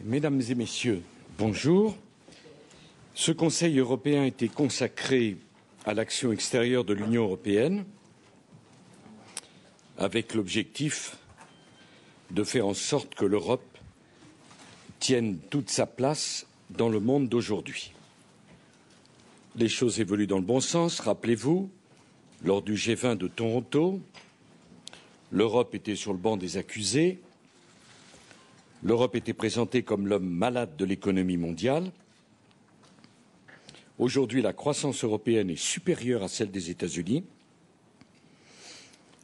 Mesdames et Messieurs, bonjour. Ce Conseil européen était consacré à l'action extérieure de l'Union européenne avec l'objectif de faire en sorte que l'Europe tienne toute sa place dans le monde d'aujourd'hui. Les choses évoluent dans le bon sens. Rappelez-vous, lors du G20 de Toronto, l'Europe était sur le banc des accusés. L'Europe était présentée comme l'homme malade de l'économie mondiale. Aujourd'hui, la croissance européenne est supérieure à celle des États-Unis.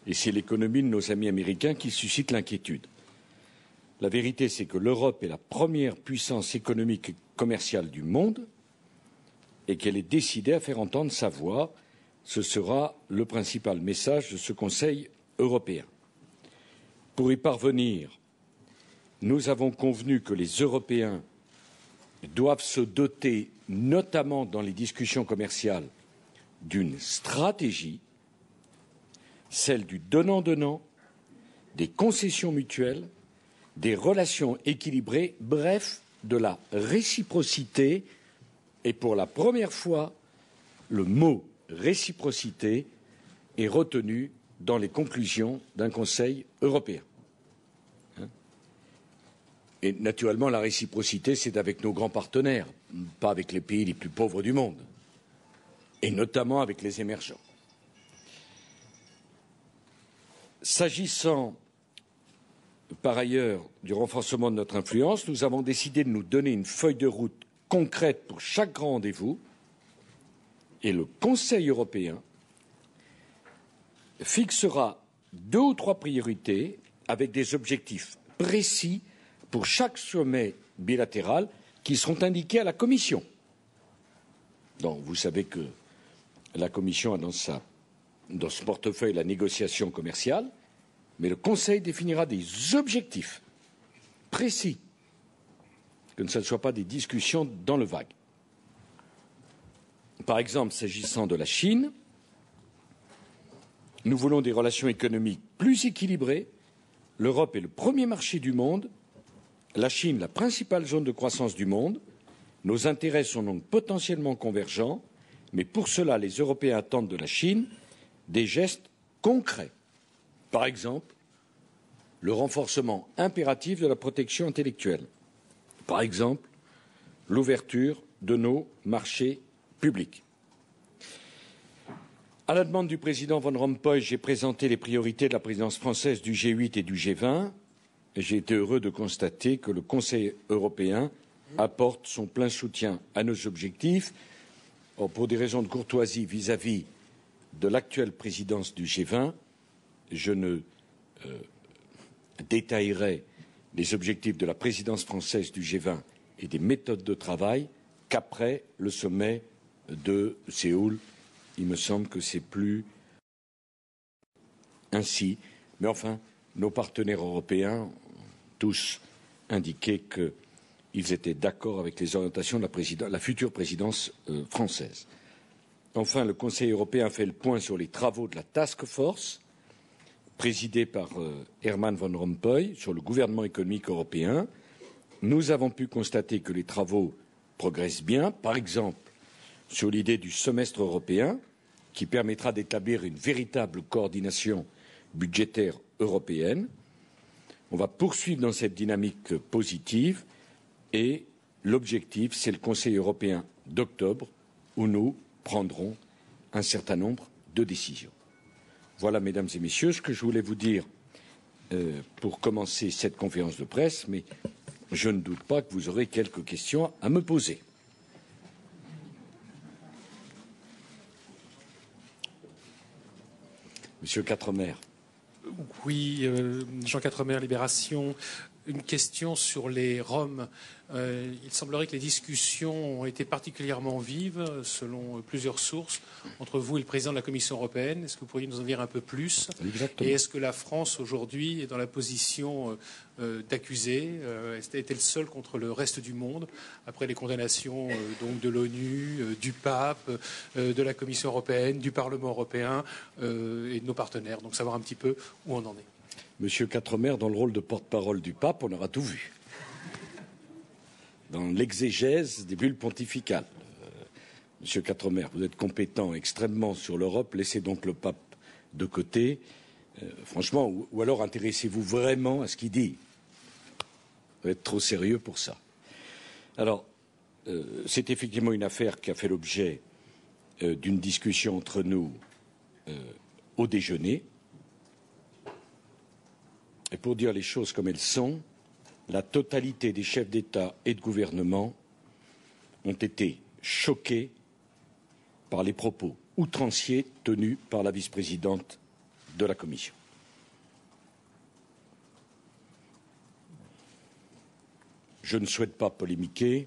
Et c'est l'économie de nos amis américains qui suscite l'inquiétude. La vérité, c'est que l'Europe est la première puissance économique et commerciale du monde et qu'elle est décidée à faire entendre sa voix. Ce sera le principal message de ce Conseil européen. Pour y parvenir, nous avons convenu que les Européens doivent se doter, notamment dans les discussions commerciales, d'une stratégie, celle du donnant-donnant, des concessions mutuelles, des relations équilibrées, bref, de la réciprocité. Et pour la première fois, le mot réciprocité est retenu dans les conclusions d'un Conseil européen. Et naturellement, la réciprocité, c'est avec nos grands partenaires, pas avec les pays les plus pauvres du monde, et notamment avec les émergents. S'agissant, par ailleurs, du renforcement de notre influence, nous avons décidé de nous donner une feuille de route concrète pour chaque grand rendez-vous, et le Conseil européen fixera 2 ou 3 priorités avec des objectifs précis pour chaque sommet bilatéral qui seront indiqués à la Commission. Donc, vous savez que la Commission a dans ce portefeuille la négociation commerciale, mais le Conseil définira des objectifs précis, que ce ne soient pas des discussions dans le vague. Par exemple, s'agissant de la Chine, nous voulons des relations économiques plus équilibrées. L'Europe est le premier marché du monde. La Chine, la principale zone de croissance du monde. Nos intérêts sont donc potentiellement convergents, mais pour cela, les Européens attendent de la Chine des gestes concrets. Par exemple, le renforcement impératif de la protection intellectuelle. Par exemple, l'ouverture de nos marchés publics. À la demande du président Van Rompuy, j'ai présenté les priorités de la présidence française du G8 et du G20. J'ai été heureux de constater que le Conseil européen apporte son plein soutien à nos objectifs. Or, pour des raisons de courtoisie vis-à-vis de l'actuelle présidence du G20, je ne détaillerai les objectifs de la présidence française du G20 et des méthodes de travail qu'après le sommet de Séoul. Il me semble que c'est plus ainsi. Mais enfin, nos partenaires européens ont tous indiqué qu'ils étaient d'accord avec les orientations de la future présidence française. Enfin, le Conseil européen a fait le point sur les travaux de la Task Force, présidée par Herman Van Rompuy, sur le gouvernement économique européen. Nous avons pu constater que les travaux progressent bien, par exemple sur l'idée du semestre européen, qui permettra d'établir une véritable coordination budgétaire européenne. On va poursuivre dans cette dynamique positive et l'objectif, c'est le Conseil européen d'octobre où nous prendrons un certain nombre de décisions. Voilà, mesdames et messieurs, ce que je voulais vous dire pour commencer cette conférence de presse, mais je ne doute pas que vous aurez quelques questions à me poser. Monsieur Quatremer. Oui, Jean Quatremer, Libération. Une question sur les Roms. Il semblerait que les discussions ont été particulièrement vives, selon plusieurs sources, entre vous et le président de la Commission européenne. Est-ce que vous pourriez nous en dire un peu plus? Exactement. Et est-ce que la France, aujourd'hui, est dans la position d'accusé? Est-elle seule contre le reste du monde, après les condamnations donc de l'ONU, du pape, de la Commission européenne, du Parlement européen et de nos partenaires? Donc savoir un petit peu où on en est. Monsieur Quatremer, dans le rôle de porte-parole du pape, on aura tout vu. dans l'exégèse des bulles pontificales. Monsieur Quatremer, vous êtes compétent extrêmement sur l'Europe, laissez donc le pape de côté. Franchement, ou alors intéressez-vous vraiment à ce qu'il dit. Vous êtes trop sérieux pour ça. Alors, c'est effectivement une affaire qui a fait l'objet d'une discussion entre nous au déjeuner. Et pour dire les choses comme elles sont, la totalité des chefs d'État et de gouvernement ont été choqués par les propos outranciers tenus par la vice-présidente de la Commission. Je ne souhaite pas polémiquer.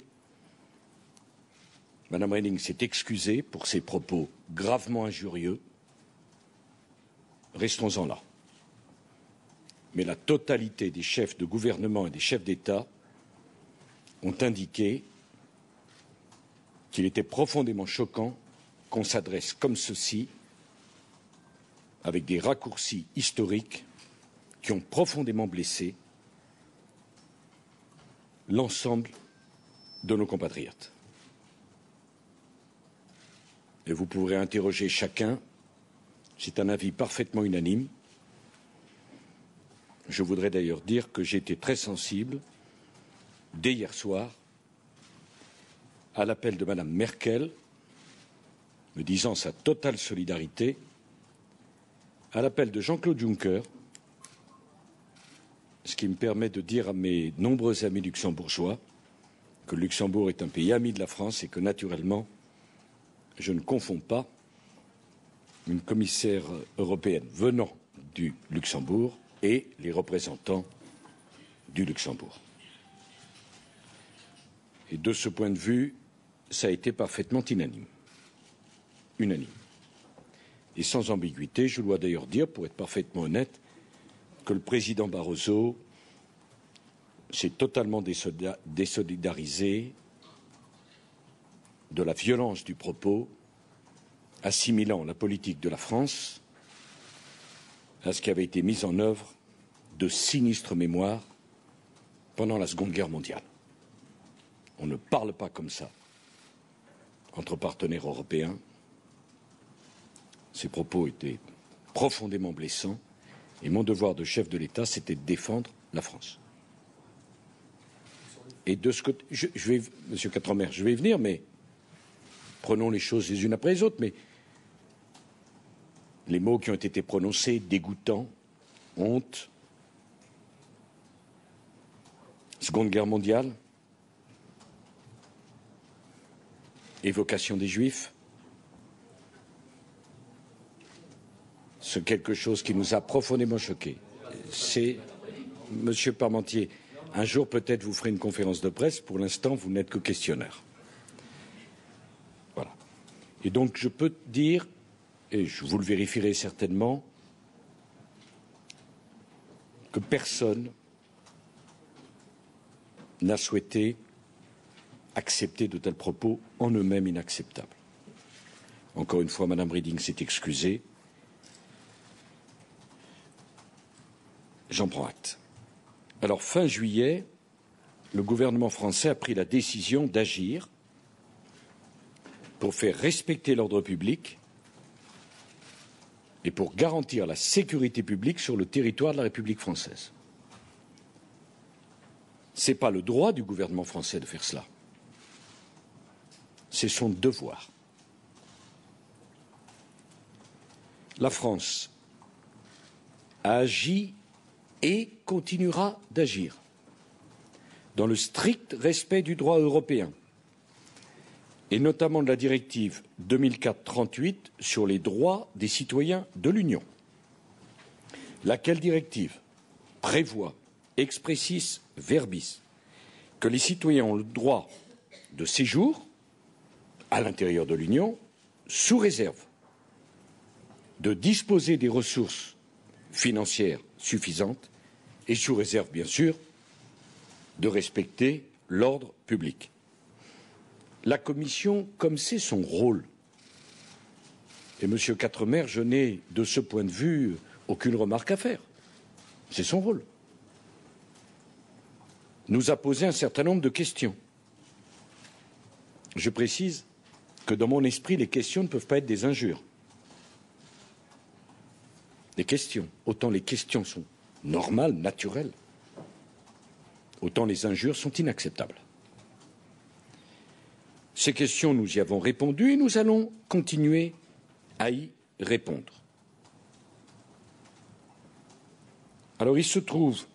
Madame Reding s'est excusée pour ses propos gravement injurieux. Restons-en là. Mais la totalité des chefs de gouvernement et des chefs d'État ont indiqué qu'il était profondément choquant qu'on s'adresse comme ceci, avec des raccourcis historiques qui ont profondément blessé l'ensemble de nos compatriotes. Et vous pourrez interroger chacun, c'est un avis parfaitement unanime. Je voudrais d'ailleurs dire que j'ai été très sensible, dès hier soir, à l'appel de Madame Merkel, me disant sa totale solidarité, à l'appel de Jean-Claude Juncker, ce qui me permet de dire à mes nombreux amis luxembourgeois que le Luxembourg est un pays ami de la France et que, naturellement, je ne confonds pas une commissaire européenne venant du Luxembourg et les représentants du Luxembourg. Et de ce point de vue, ça a été parfaitement unanime. Et sans ambiguïté, je dois d'ailleurs dire, pour être parfaitement honnête, que le président Barroso s'est totalement désolidarisé de la violence du propos, assimilant la politique de la France à ce qui avait été mis en œuvre de sinistre mémoire pendant la Seconde Guerre mondiale. On ne parle pas comme ça entre partenaires européens. Ces propos étaient profondément blessants et mon devoir de chef de l'État, c'était de défendre la France. Et de ce côté, Monsieur Quatremer, je vais y venir, mais prenons les choses les unes après les autres. Mais les mots qui ont été prononcés, dégoûtant, honte, Seconde Guerre mondiale, évocation des Juifs, c'est quelque chose qui nous a profondément choqués. C'est, Monsieur Parmentier, un jour peut-être vous ferez une conférence de presse, pour l'instant vous n'êtes que questionnaire. Voilà. Et donc je peux dire, et vous le vérifierez certainement, que personne n'a souhaité accepter de tels propos en eux-mêmes inacceptables. Encore une fois, Madame Reding s'est excusée. J'en prends acte. Alors, fin juillet, le gouvernement français a pris la décision d'agir pour faire respecter l'ordre public et pour garantir la sécurité publique sur le territoire de la République française. Ce n'est pas le droit du gouvernement français de faire cela. C'est son devoir. La France a agi et continuera d'agir dans le strict respect du droit européen et notamment de la directive 2004-38 sur les droits des citoyens de l'Union, laquelle directive prévoit expressis verbis que les citoyens ont le droit de séjour à l'intérieur de l'Union sous réserve de disposer des ressources financières suffisantes et sous réserve, bien sûr, de respecter l'ordre public. La Commission, comme c'est son rôle, et Monsieur Quatremer, je n'ai de ce point de vue aucune remarque à faire, c'est son rôle, nous a posé un certain nombre de questions je précise que dans mon esprit, les questions ne peuvent pas être des injures. Des questions. Autant les questions sont normales, naturelles, autant les injures sont inacceptables. Ces questions, nous y avons répondu et nous allons continuer à y répondre. Alors, il se trouve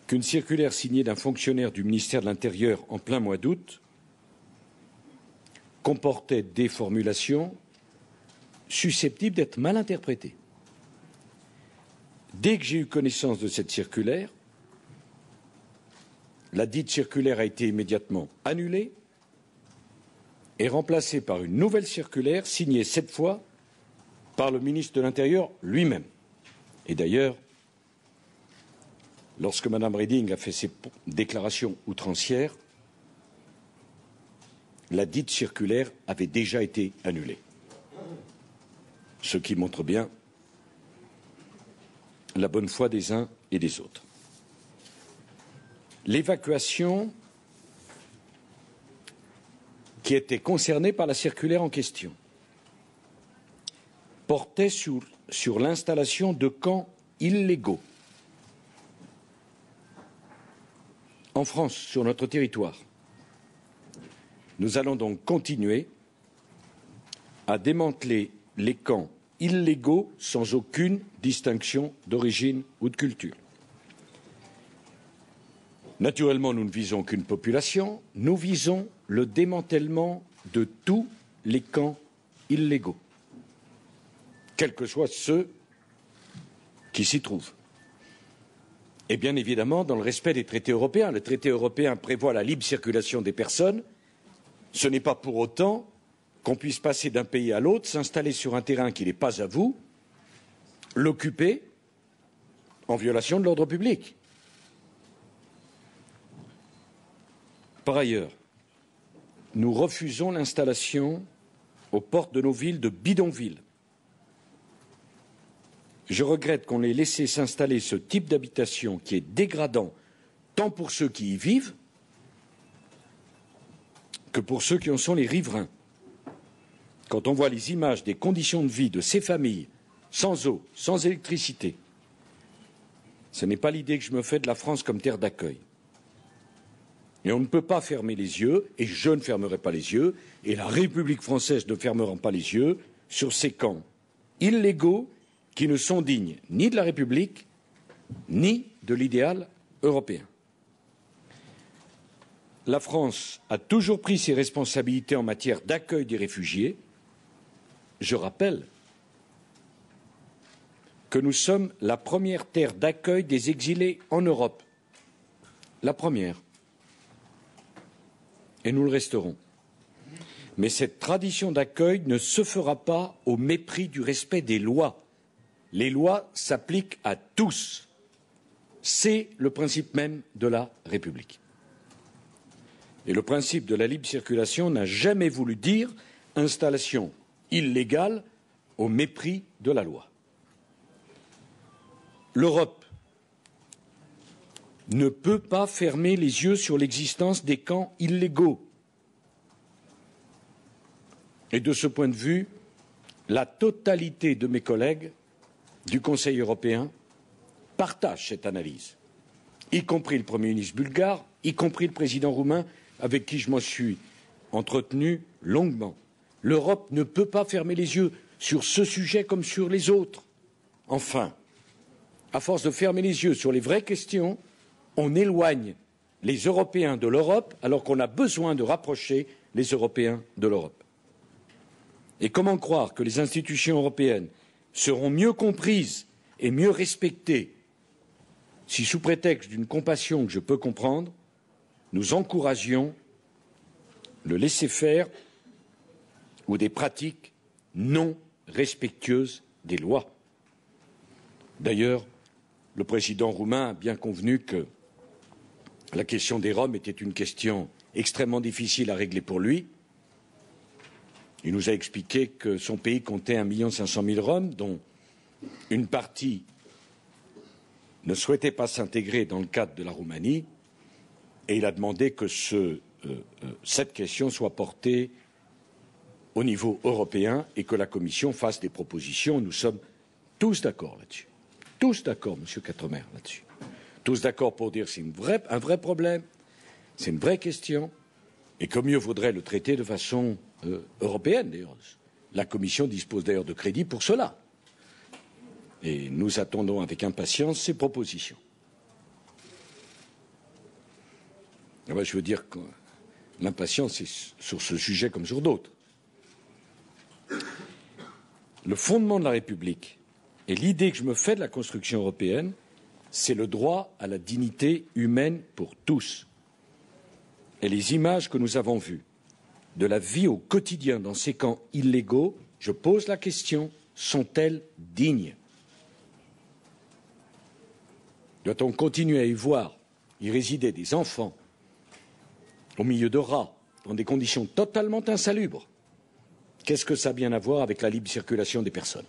qu'une circulaire signée d'un fonctionnaire du ministère de l'Intérieur en plein mois d'août comportait des formulations susceptibles d'être mal interprétées. Dès que j'ai eu connaissance de cette circulaire, la dite circulaire a été immédiatement annulée et remplacée par une nouvelle circulaire signée cette fois par le ministre de l'Intérieur lui-même. Et d'ailleurs, lorsque Mme Reding a fait ses déclarations outrancières, la dite circulaire avait déjà été annulée. Ce qui montre bien la bonne foi des uns et des autres. L'évacuation qui était concernée par la circulaire en question portait sur l'installation de camps illégaux en France, sur notre territoire. Nous allons donc continuer à démanteler les camps illégaux sans aucune distinction d'origine ou de culture. Naturellement, nous ne visons qu'une population, nous visons le démantèlement de tous les camps illégaux, quels que soient ceux qui s'y trouvent. Et bien évidemment, dans le respect des traités européens. Le traité européen prévoit la libre circulation des personnes. Ce n'est pas pour autant qu'on puisse passer d'un pays à l'autre, s'installer sur un terrain qui n'est pas à vous, l'occuper en violation de l'ordre public. Par ailleurs, nous refusons l'installation aux portes de nos villes de bidonvilles. Je regrette qu'on ait laissé s'installer ce type d'habitation qui est dégradant tant pour ceux qui y vivent que pour ceux qui en sont les riverains. Quand on voit les images des conditions de vie de ces familles, sans eau, sans électricité, ce n'est pas l'idée que je me fais de la France comme terre d'accueil. Et on ne peut pas fermer les yeux, et je ne fermerai pas les yeux, et la République française ne fermera pas les yeux sur ces camps illégaux qui ne sont dignes ni de la République, ni de l'idéal européen. La France a toujours pris ses responsabilités en matière d'accueil des réfugiés. Je rappelle que nous sommes la première terre d'accueil des exilés en Europe. La première. Et nous le resterons. Mais cette tradition d'accueil ne se fera pas au mépris du respect des lois. Les lois s'appliquent à tous. C'est le principe même de la République. Et le principe de la libre circulation n'a jamais voulu dire installation illégale au mépris de la loi. L'Europe ne peut pas fermer les yeux sur l'existence des camps illégaux. Et de ce point de vue, la totalité de mes collègues du Conseil européen partagent cette analyse, y compris le Premier ministre bulgare, y compris le président roumain, avec qui je m'en suis entretenu longuement. L'Europe ne peut pas fermer les yeux sur ce sujet comme sur les autres. Enfin, à force de fermer les yeux sur les vraies questions, on éloigne les Européens de l'Europe alors qu'on a besoin de rapprocher les Européens de l'Europe. Et comment croire que les institutions européennes seront mieux comprises et mieux respectées si, sous prétexte d'une compassion que je peux comprendre, nous encouragions le laisser-faire ou des pratiques non respectueuses des lois. D'ailleurs, le président roumain a bien convenu que la question des Roms était une question extrêmement difficile à régler pour lui. Il nous a expliqué que son pays comptait 1 500 000 Roms, dont une partie ne souhaitait pas s'intégrer dans le cadre de la Roumanie, et il a demandé que ce cette question soit portée au niveau européen et que la Commission fasse des propositions. Nous sommes tous d'accord là-dessus. Tous d'accord, Monsieur Quatremer, là-dessus. Tous d'accord pour dire que c'est un vrai problème, c'est une vraie question, et que mieux vaudrait le traiter de façon européenne, d'ailleurs. La Commission dispose d'ailleurs de crédits pour cela. Et nous attendons avec impatience ces propositions. Alors, je veux dire que l'impatience est sur ce sujet comme sur d'autres. Le fondement de la République et l'idée que je me fais de la construction européenne, c'est le droit à la dignité humaine pour tous. Et les images que nous avons vues de la vie au quotidien dans ces camps illégaux, je pose la question, sont-elles dignes? Doit-on continuer à y voir y résider des enfants au milieu de rats, dans des conditions totalement insalubres? Qu'est-ce que ça a bien à voir avec la libre circulation des personnes?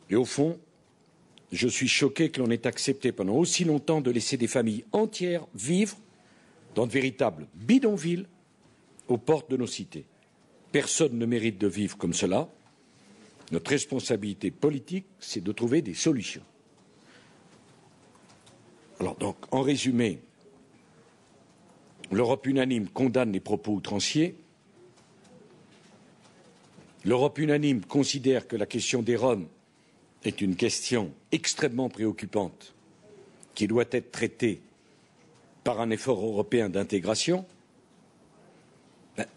Et au fond, je suis choqué que l'on ait accepté pendant aussi longtemps de laisser des familles entières vivre dans de véritables bidonvilles aux portes de nos cités. Personne ne mérite de vivre comme cela. Notre responsabilité politique, c'est de trouver des solutions. Alors donc, en résumé, l'Europe unanime condamne les propos outranciers. L'Europe unanime considère que la question des Roms est une question extrêmement préoccupante qui doit être traitée par un effort européen d'intégration.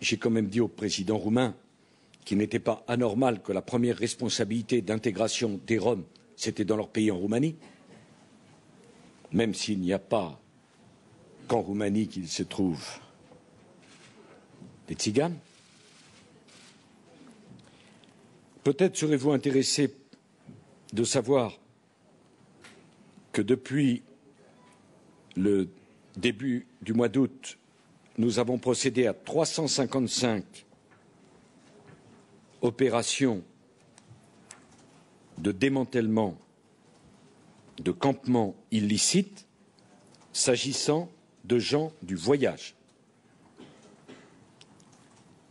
J'ai quand même dit au président roumain qu'il n'était pas anormal que la première responsabilité d'intégration des Roms, c'était dans leur pays en Roumanie, même s'il n'y a pas qu'en Roumanie qu'il se trouve des tziganes. Peut-être serez-vous intéressé de savoir que depuis le début du mois d'août, nous avons procédé à 355 opérations de démantèlement de campements illicites s'agissant de gens du voyage,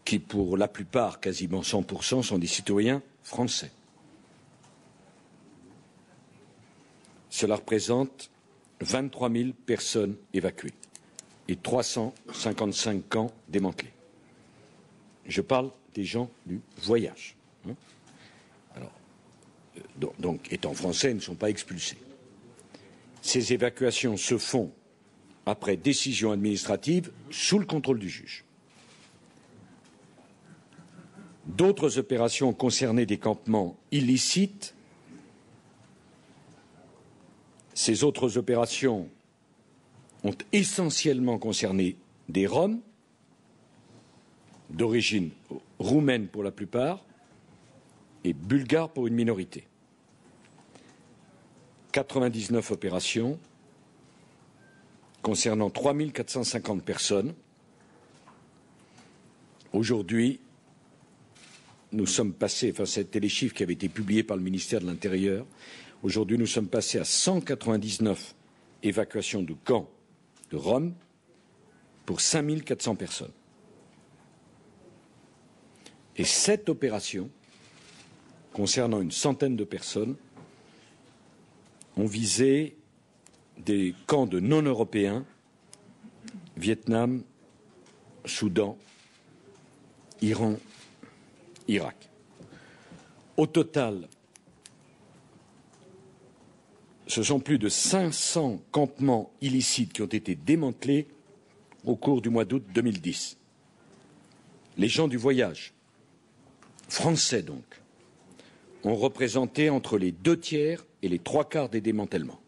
qui pour la plupart, quasiment 100%, sont des citoyens français. Cela représente 23 000 personnes évacuées et 355 camps démantelés. Je parle des gens du voyage. Alors, donc, étant français, ils ne sont pas expulsés. Ces évacuations se font après décision administrative sous le contrôle du juge. D'autres opérations ont concerné des campements illicites. Ces autres opérations ont essentiellement concerné des Roms, d'origine roumaine pour la plupart, et bulgares pour une minorité. 99 opérations concernant 3 450 personnes. Aujourd'hui, nous sommes passés, enfin c'était les chiffres qui avaient été publiés par le ministère de l'Intérieur, aujourd'hui nous sommes passés à 199 évacuations de camps de Roms pour 5 400 personnes. Et 7 opérations concernant une centaine de personnes ont visé des camps de non-européens, Vietnam, Soudan, Iran, Irak. Au total, ce sont plus de 500 campements illicites qui ont été démantelés au cours du mois d'août 2010. Les gens du voyage, français donc, ont représenté entre les 2 tiers et les 3 quarts des démantèlements.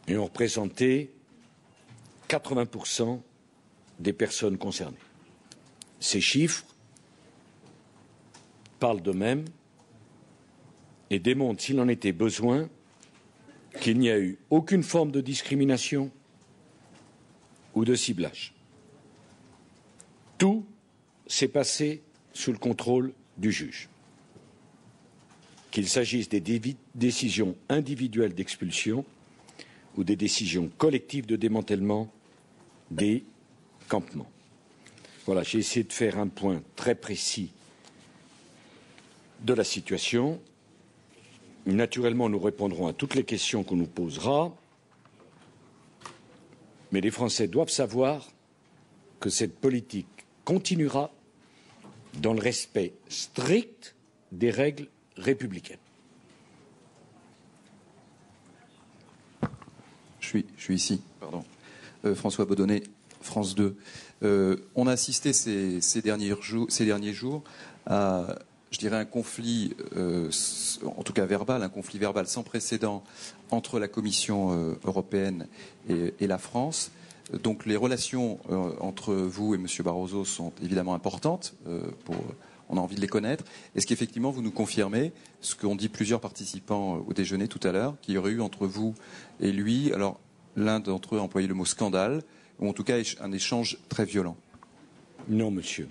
Et ont représenté 80% des personnes concernées. Ces chiffres parlent d'eux-mêmes et démontrent, s'il en était besoin, qu'il n'y a eu aucune forme de discrimination ou de ciblage. Tout s'est passé sous le contrôle du juge. Qu'il s'agisse des décisions individuelles d'expulsion ou des décisions collectives de démantèlement des campements. Voilà, j'ai essayé de faire un point très précis de la situation. Naturellement, nous répondrons à toutes les questions qu'on nous posera, mais les Français doivent savoir que cette politique continuera dans le respect strict des règles républicaines. Je suis ici, pardon. François Baudonnet, France 2. On a assisté ces derniers jours à, je dirais, un conflit, en tout cas verbal, un conflit verbal sans précédent entre la Commission européenne et la France. Donc les relations entre vous et M. Barroso sont évidemment importantes. On a envie de les connaître. Est-ce qu'effectivement vous nous confirmez ce qu'ont dit plusieurs participants au déjeuner tout à l'heure, qu'il y aurait eu entre vous et lui, alors l'un d'entre eux a employé le mot scandale, ou en tout cas un échange très violent? Non, monsieur.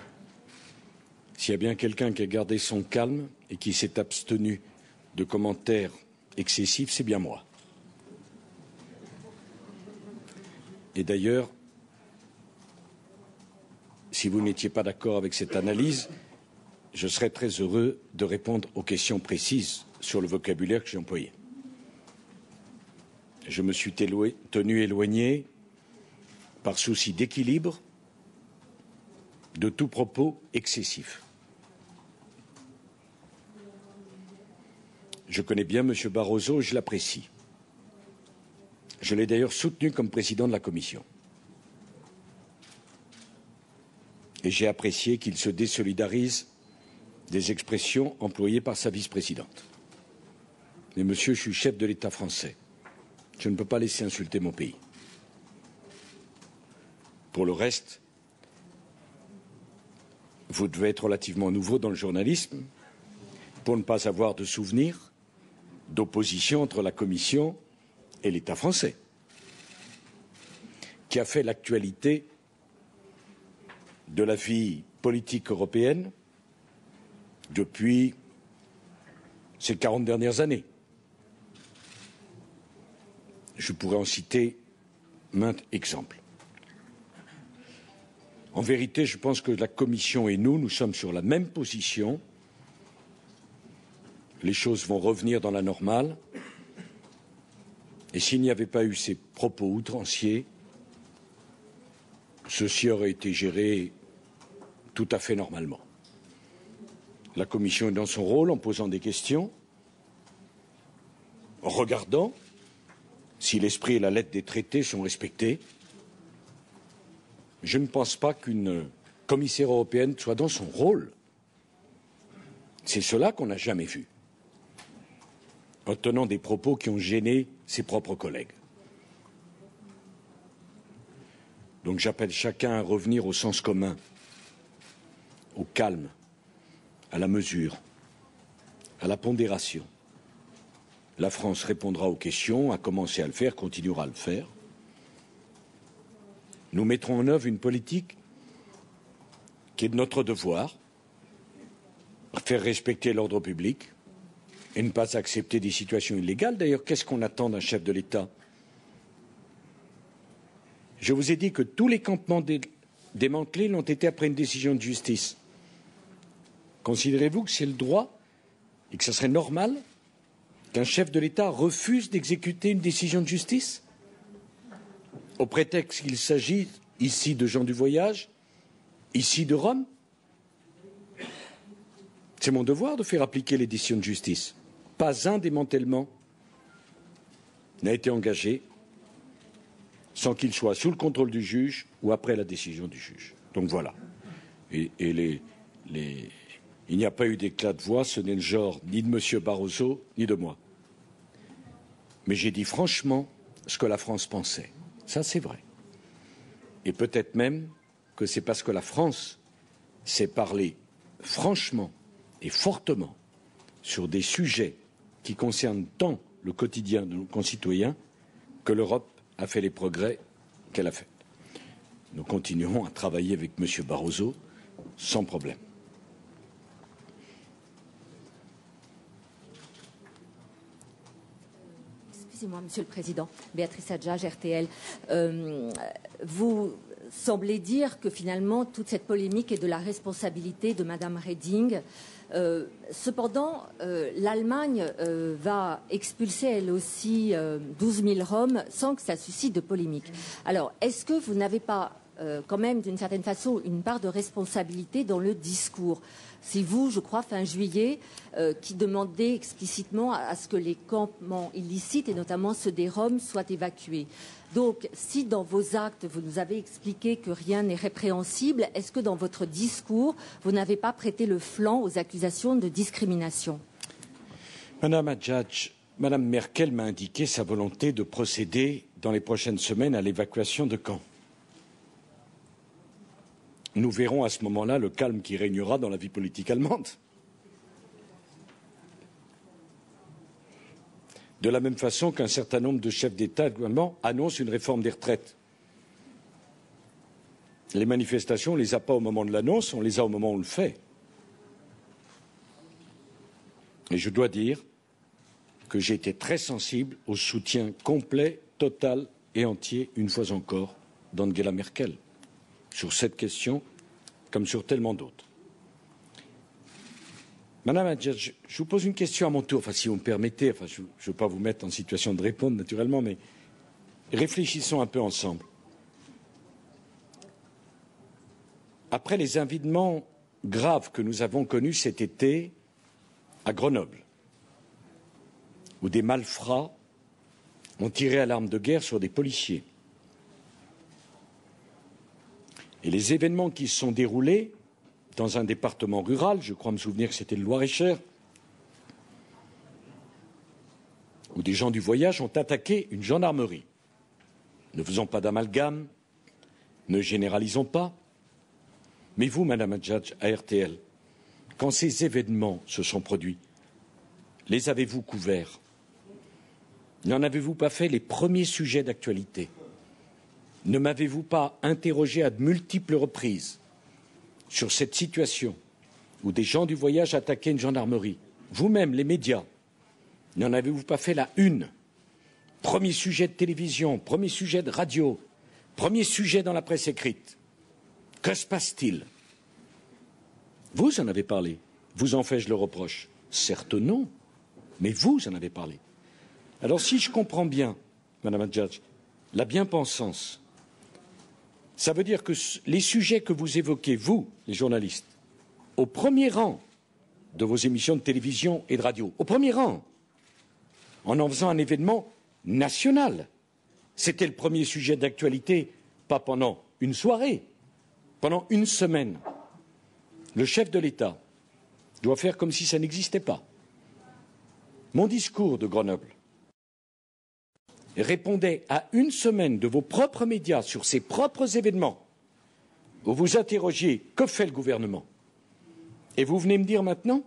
S'il y a bien quelqu'un qui a gardé son calme et qui s'est abstenu de commentaires excessifs, c'est bien moi. Et d'ailleurs, si vous n'étiez pas d'accord avec cette analyse, je serais très heureux de répondre aux questions précises sur le vocabulaire que j'ai employé. Je me suis tenu éloigné, par souci d'équilibre, de tout propos excessif. Je connais bien M. Barroso, je l'apprécie. Je l'ai d'ailleurs soutenu comme président de la Commission. Et j'ai apprécié qu'il se désolidarise des expressions employées par sa vice-présidente. Mais monsieur, je suis chef de l'État français. Je ne peux pas laisser insulter mon pays. Pour le reste, vous devez être relativement nouveau dans le journalisme pour ne pas avoir de souvenir d'opposition entre la Commission et l'État français, qui a fait l'actualité de la vie politique européenne depuis ces 40 dernières années. Je pourrais en citer maintes exemples. En vérité, je pense que la Commission et nous sommes sur la même position. Les choses vont revenir dans la normale. Et s'il n'y avait pas eu ces propos outranciers, ceci aurait été géré tout à fait normalement. La Commission est dans son rôle en posant des questions, en regardant si l'esprit et la lettre des traités sont respectés. Je ne pense pas qu'une commissaire européenne soit dans son rôle. C'est cela qu'on n'a jamais vu, en tenant des propos qui ont gêné ses propres collègues. Donc j'appelle chacun à revenir au sens commun, au calme, à la mesure, à la pondération. La France répondra aux questions, a commencé à le faire, continuera à le faire. Nous mettrons en œuvre une politique qui est de notre devoir, faire respecter l'ordre public et ne pas accepter des situations illégales. D'ailleurs, qu'est-ce qu'on attend d'un chef de l'État? Je vous ai dit que tous les campements démantelés l'ont été après une décision de justice. Considérez-vous que c'est le droit et que ce serait normal qu'un chef de l'État refuse d'exécuter une décision de justice au prétexte qu'il s'agit ici de gens du voyage, ici de Rome? C'est mon devoir de faire appliquer les décisions de justice. Pas un démantèlement n'a été engagé sans qu'il soit sous le contrôle du juge ou après la décision du juge. Donc voilà. Il n'y a pas eu d'éclat de voix, ce n'est le genre ni de M. Barroso ni de moi. Mais j'ai dit franchement ce que la France pensait. Ça, c'est vrai. Et peut-être même que c'est parce que la France s'est parlé franchement et fortement sur des sujets qui concernent tant le quotidien de nos concitoyens que l'Europe a fait les progrès qu'elle a faits. Nous continuerons à travailler avec M. Barroso sans problème. Excusez-moi, Monsieur le Président. Béatrice Adjage, RTL. Vous semblez dire que finalement toute cette polémique est de la responsabilité de Madame Reding. Cependant, l'Allemagne va expulser elle aussi 12 000 Roms sans que ça suscite de polémique. Alors, est-ce que vous n'avez pas quand même, d'une certaine façon, une part de responsabilité dans le discours? C'est vous, je crois, fin juillet, qui demandez explicitement à ce que les campements illicites, et notamment ceux des Roms, soient évacués. Donc, si dans vos actes, vous nous avez expliqué que rien n'est répréhensible, est-ce que dans votre discours, vous n'avez pas prêté le flanc aux accusations de discrimination? Madame Adjadj, Madame Merkel m'a indiqué sa volonté de procéder dans les prochaines semaines à l'évacuation de camps. Nous verrons à ce moment-là le calme qui régnera dans la vie politique allemande. De la même façon qu'un certain nombre de chefs d'État allemands annoncent une réforme des retraites. Les manifestations, on ne les a pas au moment de l'annonce, on les a au moment où on le fait. Et je dois dire que j'ai été très sensible au soutien complet, total et entier, une fois encore, d'Angela Merkel, sur cette question, comme sur tellement d'autres. Madame Adjadj, je vous pose une question à mon tour, si vous me permettez, je ne veux pas vous mettre en situation de répondre naturellement, mais réfléchissons un peu ensemble. Après les événements graves que nous avons connus cet été à Grenoble, où des malfrats ont tiré à l'arme de guerre sur des policiers, et les événements qui se sont déroulés dans un département rural, je crois me souvenir que c'était le Loir-et-Cher, où des gens du voyage ont attaqué une gendarmerie. Ne faisons pas d'amalgame, ne généralisons pas. Mais vous, Madame Adjadj, à RTL, quand ces événements se sont produits, les avez-vous couverts? N'en avez-vous pas fait les premiers sujets d'actualité? Ne m'avez-vous pas interrogé à de multiples reprises sur cette situation où des gens du voyage attaquaient une gendarmerie? Vous-même, les médias, n'en avez-vous pas fait la une? Premier sujet de télévision, premier sujet de radio, premier sujet dans la presse écrite. Que se passe-t-il? Vous en avez parlé. Vous en fais-je le reproche? Certes non, mais vous en avez parlé. Alors si je comprends bien, Madame Adjadj, la bien-pensance, ça veut dire que les sujets que vous évoquez, vous, les journalistes, au premier rang de vos émissions de télévision et de radio, au premier rang, en faisant un événement national, c'était le premier sujet d'actualité, pas pendant une soirée, pendant une semaine. Le chef de l'État doit faire comme si ça n'existait pas. Mon discours de Grenoble répondait à une semaine de vos propres médias sur ces propres événements, où vous interrogiez que fait le gouvernement. Et vous venez me dire maintenant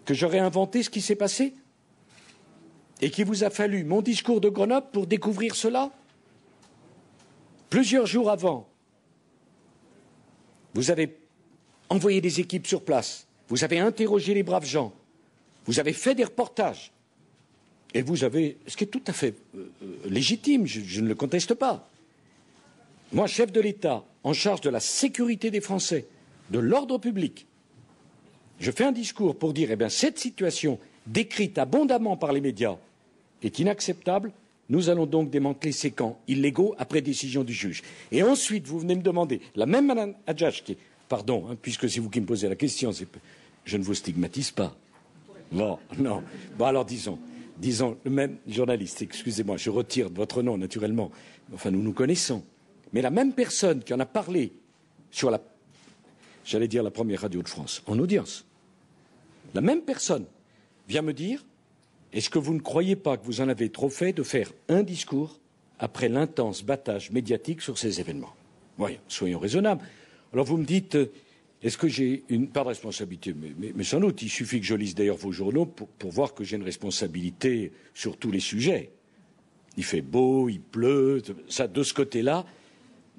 que j'aurais inventé ce qui s'est passé et qu'il vous a fallu mon discours de Grenoble pour découvrir cela? Plusieurs jours avant, vous avez envoyé des équipes sur place, vous avez interrogé les braves gens, vous avez fait des reportages. Et vous avez, ce qui est tout à fait légitime, je ne le conteste pas. Moi, chef de l'État, en charge de la sécurité des Français, de l'ordre public, je fais un discours pour dire, cette situation décrite abondamment par les médias est inacceptable. Nous allons donc démanteler ces camps illégaux après décision du juge. Et ensuite, vous venez me demander, la même Madame Adjadj, qui, pardon, puisque c'est vous qui me posez la question, je ne vous stigmatise pas. Bon, non. Bon, alors disons, le même journaliste, excusez-moi, je retire votre nom naturellement, enfin nous nous connaissons, mais la même personne qui en a parlé sur la première radio de France, en audience, la même personne vient me dire, est-ce que vous ne croyez pas que vous en avez trop fait de faire un discours après l'intense battage médiatique sur ces événements? Voyons, soyons raisonnables. Alors vous me dites, est-ce que j'ai une part de responsabilité? Mais sans doute, il suffit que je lise d'ailleurs vos journaux pour voir que j'ai une responsabilité sur tous les sujets. Il fait beau, il pleut, ça, de ce côté-là,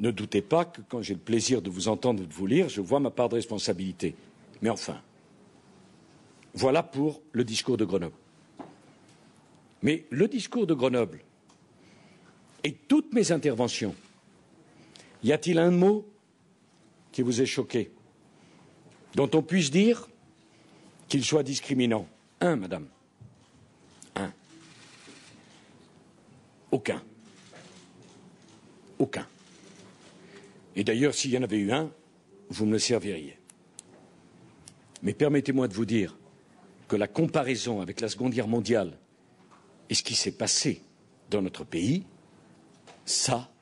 ne doutez pas que quand j'ai le plaisir de vous entendre et de vous lire, je vois ma part de responsabilité. Mais enfin, voilà pour le discours de Grenoble. Mais le discours de Grenoble et toutes mes interventions, y a-t-il un mot qui vous ait choqué, dont on puisse dire qu'il soit discriminant? Un, madame. Un. Aucun. Aucun. Et d'ailleurs, s'il y en avait eu un, vous me le serviriez. Mais permettez-moi de vous dire que la comparaison avec la Seconde Guerre mondiale et ce qui s'est passé dans notre pays, ça,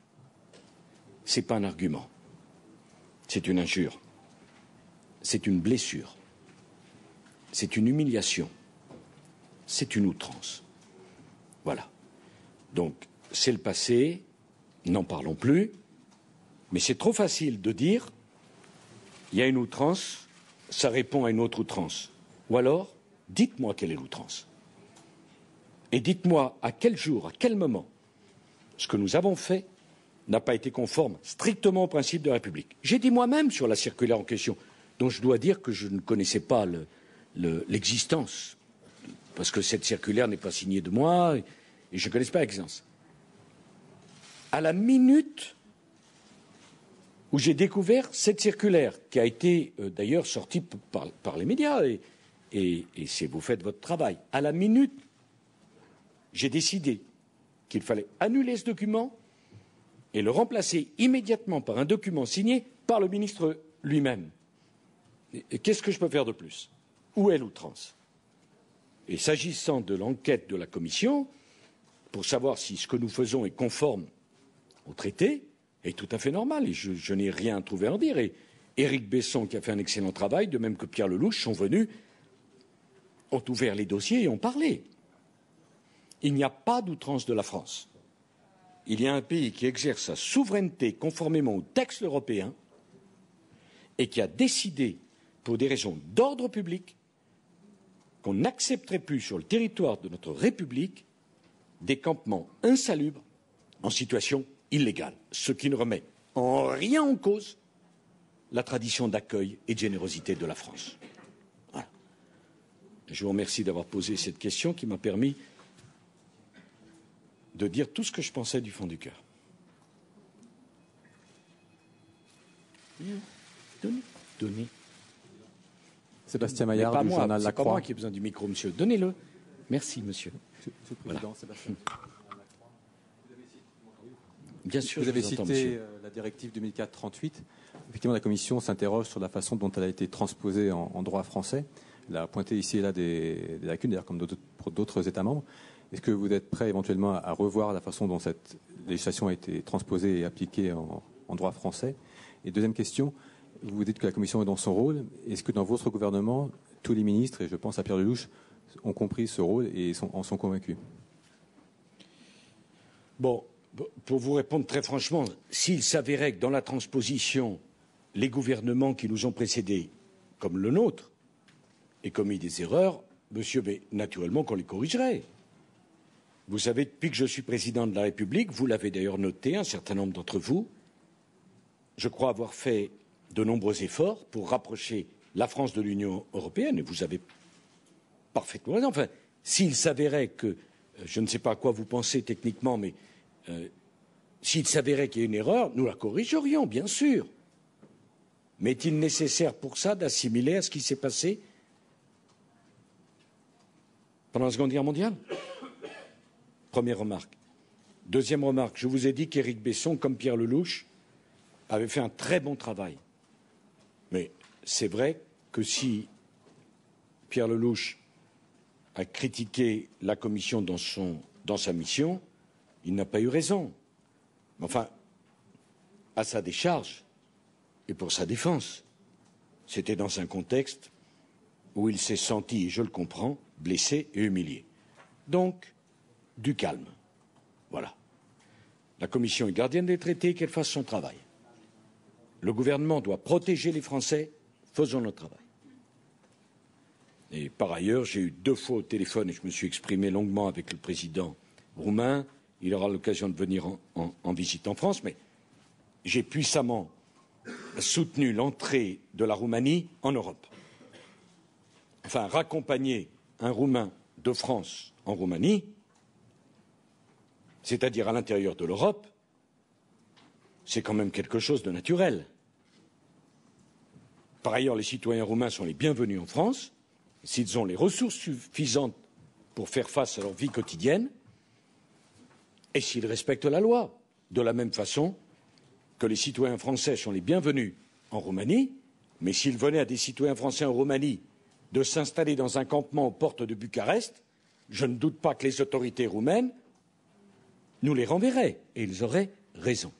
c'est pas un argument. C'est une injure. C'est une blessure. C'est une humiliation. C'est une outrance. Voilà. Donc, c'est le passé, n'en parlons plus, mais c'est trop facile de dire il y a une outrance, ça répond à une autre outrance. Ou alors, dites-moi quelle est l'outrance. Et dites-moi à quel jour, à quel moment, ce que nous avons fait n'a pas été conforme strictement aux principes de la République. J'ai dit moi-même sur la circulaire en question, dont je dois dire que je ne connaissais pas l'existence, parce que cette circulaire n'est pas signée de moi et je ne connaissais pas l'existence. À la minute où j'ai découvert cette circulaire, qui a été d'ailleurs sortie par les médias, et c'est vous faites votre travail, à la minute, j'ai décidé qu'il fallait annuler ce document et le remplacer immédiatement par un document signé par le ministre lui-même. Qu'est-ce que je peux faire de plus? Où est l'outrance? Et s'agissant de l'enquête de la Commission, pour savoir si ce que nous faisons est conforme au traité, est tout à fait normal, et je n'ai rien à trouver à en dire. Et Éric Besson, qui a fait un excellent travail, de même que Pierre Lelouch, sont venus, ont ouvert les dossiers et ont parlé. Il n'y a pas d'outrance de la France. Il y a un pays qui exerce sa souveraineté conformément aux textes européens et qui a décidé, pour des raisons d'ordre public, qu'on n'accepterait plus sur le territoire de notre République des campements insalubres en situation illégale, ce qui ne remet en rien en cause la tradition d'accueil et de générosité de la France. Voilà. Je vous remercie d'avoir posé cette question qui m'a permis de dire tout ce que je pensais du fond du cœur. Donnez. Sébastien Maillard, du journal La Croix. C'est pas moi qui ai besoin du micro, monsieur. Donnez-le. Merci, monsieur. Monsieur le Président, voilà. Sébastien. Bien sûr, vous avez cité la directive 2004-38. Effectivement, la Commission s'interroge sur la façon dont elle a été transposée en droit français. Elle a pointé ici et là des lacunes, d'ailleurs comme d'autres États membres. Est-ce que vous êtes prêt éventuellement à revoir la façon dont cette législation a été transposée et appliquée en droit français? Et deuxième question, vous dites que la Commission est dans son rôle. Est-ce que dans votre gouvernement, tous les ministres, et je pense à Pierre Lelouch, ont compris ce rôle et en sont convaincus? Bon, pour vous répondre très franchement, s'il s'avérait que dans la transposition, les gouvernements qui nous ont précédés, comme le nôtre, aient commis des erreurs, monsieur, mais naturellement qu'on les corrigerait. Vous savez, depuis que je suis président de la République, vous l'avez d'ailleurs noté, un certain nombre d'entre vous, je crois avoir fait de nombreux efforts pour rapprocher la France de l'Union européenne, et vous avez parfaitement raison. Enfin, s'il s'avérait que, je ne sais pas à quoi vous pensez techniquement, mais s'il s'avérait qu'il y a une erreur, nous la corrigerions, bien sûr. Mais est-il nécessaire pour ça d'assimiler à ce qui s'est passé pendant la Seconde Guerre mondiale? Première remarque. Deuxième remarque, je vous ai dit qu'Éric Besson, comme Pierre Lelouch, avait fait un très bon travail. Mais c'est vrai que si Pierre Lelouch a critiqué la Commission dans sa mission, il n'a pas eu raison. Mais enfin, à sa décharge et pour sa défense, c'était dans un contexte où il s'est senti, et je le comprends, blessé et humilié. Donc, du calme. Voilà. La Commission est gardienne des traités, qu'elle fasse son travail. Le gouvernement doit protéger les Français, faisons notre travail. Et par ailleurs, j'ai eu 2 fois au téléphone et je me suis exprimé longuement avec le président roumain. Il aura l'occasion de venir en visite en France, mais j'ai puissamment soutenu l'entrée de la Roumanie en Europe. Enfin, raccompagner un Roumain de France en Roumanie, c'est-à-dire à l'intérieur de l'Europe, c'est quand même quelque chose de naturel. Par ailleurs, les citoyens roumains sont les bienvenus en France, s'ils ont les ressources suffisantes pour faire face à leur vie quotidienne, et s'ils respectent la loi, de la même façon que les citoyens français sont les bienvenus en Roumanie, mais s'il venait à des citoyens français en Roumanie de s'installer dans un campement aux portes de Bucarest, je ne doute pas que les autorités roumaines nous les renverraient, et ils auraient raison.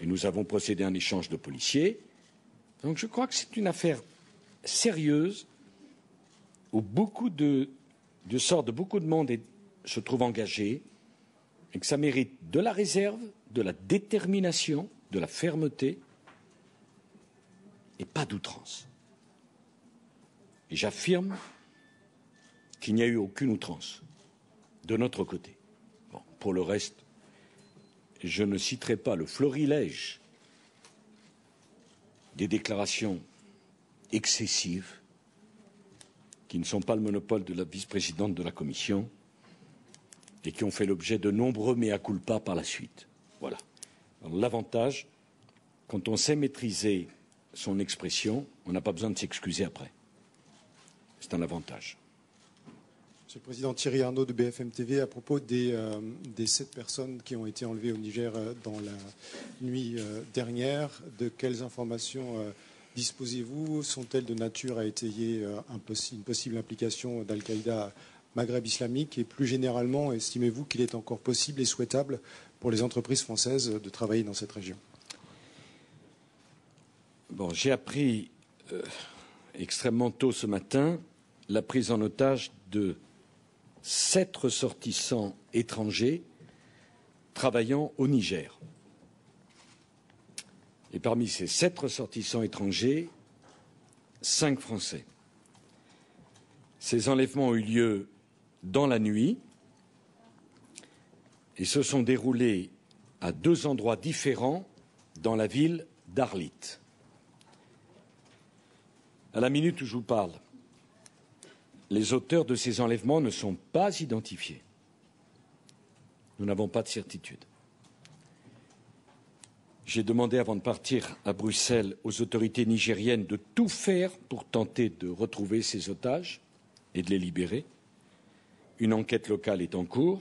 Et nous avons procédé à un échange de policiers. Donc je crois que c'est une affaire sérieuse où beaucoup de monde se trouve engagé et que ça mérite de la réserve, de la détermination, de la fermeté et pas d'outrance. Et j'affirme qu'il n'y a eu aucune outrance de notre côté. Bon, pour le reste, je ne citerai pas le florilège des déclarations excessives qui ne sont pas le monopole de la vice-présidente de la Commission et qui ont fait l'objet de nombreux mea culpa par la suite. Voilà. L'avantage, quand on sait maîtriser son expression, on n'a pas besoin de s'excuser après. C'est un avantage. Monsieur le Président, Thierry Arnaud de BFM TV, à propos des 7 personnes qui ont été enlevées au Niger dans la nuit dernière, de quelles informations disposez-vous? Sont-elles de nature à étayer une possible implication d'Al-Qaïda Maghreb islamique? Et plus généralement, estimez-vous qu'il est encore possible et souhaitable pour les entreprises françaises de travailler dans cette région? Bon, j'ai appris extrêmement tôt ce matin la prise en otage de 7 ressortissants étrangers travaillant au Niger. Et parmi ces 7 ressortissants étrangers, 5 Français. Ces enlèvements ont eu lieu dans la nuit et se sont déroulés à 2 endroits différents dans la ville d'Arlit. À la minute où je vous parle, les auteurs de ces enlèvements ne sont pas identifiés. Nous n'avons pas de certitude. J'ai demandé avant de partir à Bruxelles aux autorités nigériennes de tout faire pour tenter de retrouver ces otages et de les libérer. Une enquête locale est en cours.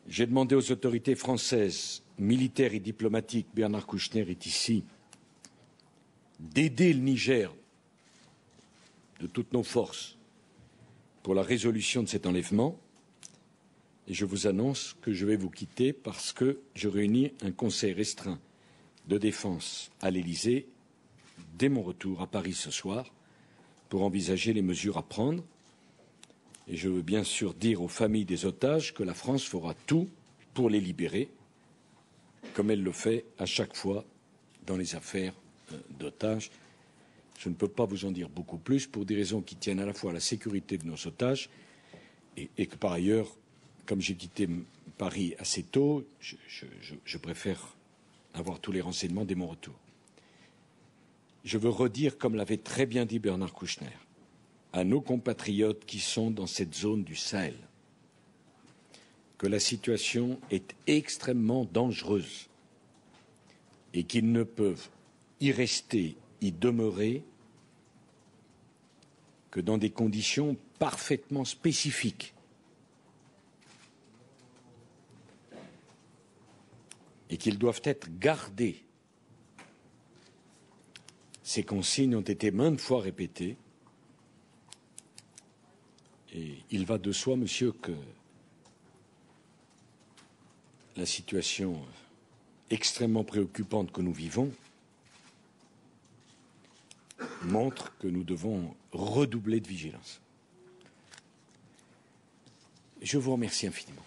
J'ai demandé aux autorités françaises, militaires et diplomatiques, Bernard Kouchner est ici, d'aider le Niger de toutes nos forces pour la résolution de cet enlèvement. Et je vous annonce que je vais vous quitter parce que je réunis un conseil restreint de défense à l'Élysée dès mon retour à Paris ce soir pour envisager les mesures à prendre. Et je veux bien sûr dire aux familles des otages que la France fera tout pour les libérer, comme elle le fait à chaque fois dans les affaires d'otages. Je ne peux pas vous en dire beaucoup plus pour des raisons qui tiennent à la fois à la sécurité de nos otages et que par ailleurs, comme j'ai quitté Paris assez tôt, je préfère avoir tous les renseignements dès mon retour. Je veux redire, comme l'avait très bien dit Bernard Kouchner, à nos compatriotes qui sont dans cette zone du Sahel, que la situation est extrêmement dangereuse et qu'ils ne peuvent y rester, y demeurer que dans des conditions parfaitement spécifiques. Et qu'ils doivent être gardés. Ces consignes ont été maintes fois répétées. Et il va de soi, monsieur, que la situation extrêmement préoccupante que nous vivons montre que nous devons redoubler de vigilance. Je vous remercie infiniment.